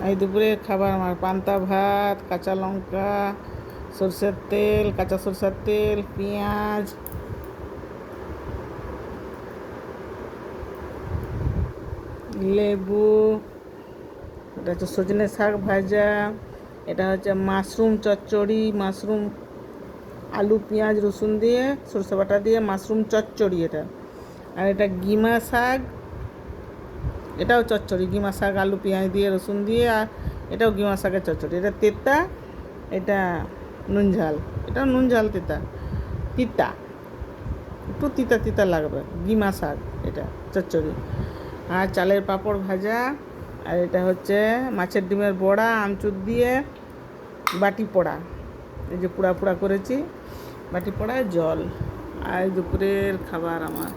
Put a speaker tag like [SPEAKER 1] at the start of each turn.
[SPEAKER 1] এই দুপুরের খাবার আমার পান্তা ভাত, কাঁচা লঙ্কা, সরষের তেল, কাঁচা সরষের তেল, পেঁয়াজ, লেবু, এটা হচ্ছে সজনে শাক ভাজা, এটা হচ্ছে মাশরুম চচ্চড়ি, মাশরুম আলু পেঁয়াজ রসুন দিয়ে সরষে বাটা দিয়ে মাশরুম চচ্চড়ি এটা। আর এটা গিমা শাক, এটাও চচ্চড়ি, গিমা শাক আলু পেঁয়াজ দিয়ে রসুন দিয়ে, আর এটাও গিমা শাকের চচ্চড়ি। এটা তেতা, এটা নুন ঝাল, এটাও নুন ঝাল তেতা, তিতা, একটু তিতা তিতা লাগবে, গিমা শাক এটা চচ্চড়ি। আর চালের পাঁপড় ভাজা, আর এটা হচ্ছে মাছের ডিমের বড়া আমচুর দিয়ে, বাটি পোড়া, এই যে পোড়া পোড়া করেছি, বাটি পোড়া জল। আর দুপুরের খাবার আমার।